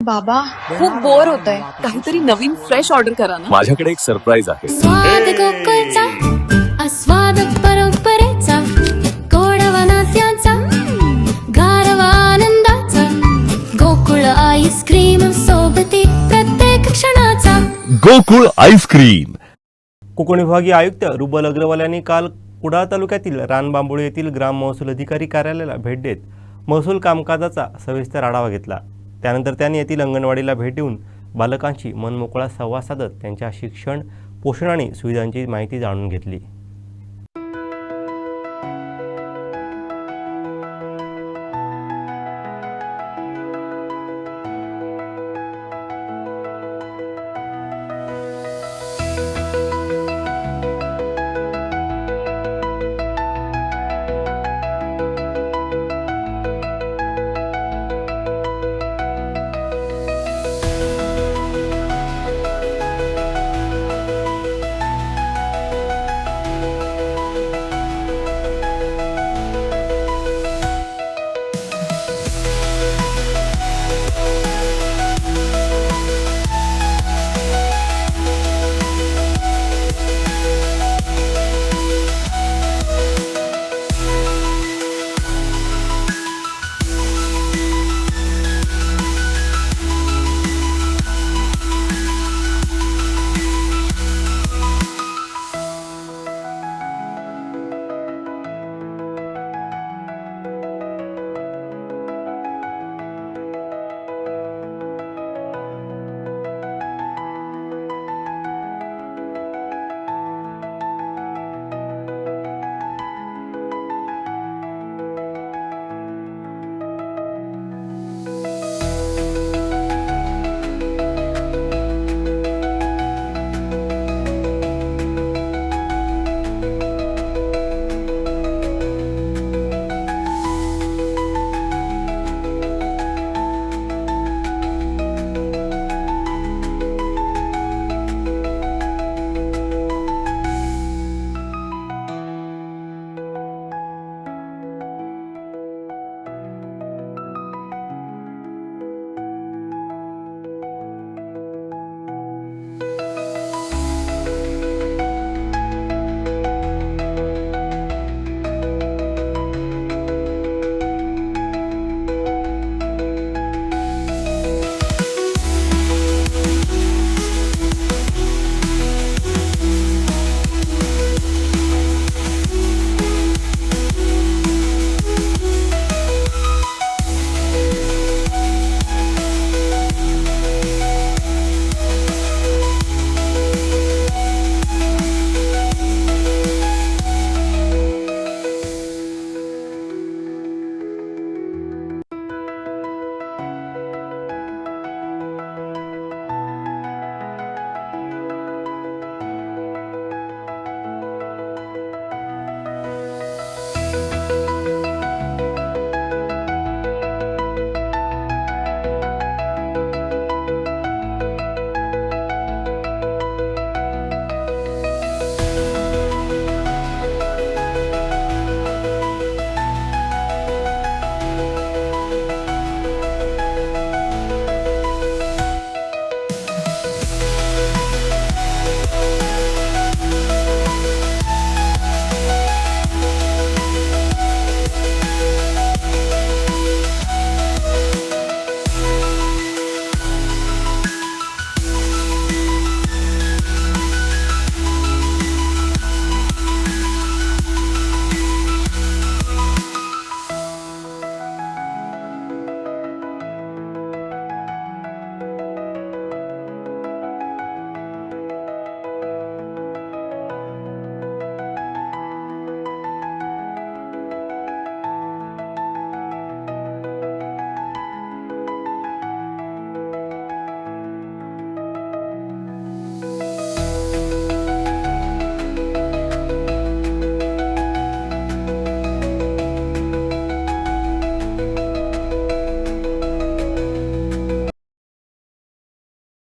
बाबा खूप बोर होतंय, काहीतरी नवीन फ्रेश ऑर्डर करा ना. माझ्याकडे एक सरप्राईज आहे. स्वाद गोकुळचा आस्वाद परंपरेचा गोडवा नात्याचा गारवा आनंदाचा गोकुळ आईस्क्रीम सोबती प्रत्येक क्षणाचा गोकुळ आईस्क्रीम. कोकण विभागीय आयुक्त रुबल अग्रवाल यांनी काल कुडाळ तालुक्यातील रानबांबोळी येथील ग्राम महसूल अधिकारी कार्यालयाला भेट देत महसूल कामकाजाचा सविस्तर आढावा घेतला. त्यानंतर त्यांनी येथील अंगणवाडीला भेट देऊन बालकांशी मनमोकळा संवाद साधत त्यांच्या शिक्षण, पोषण आणि सुविधांची माहिती जाणून घेतली.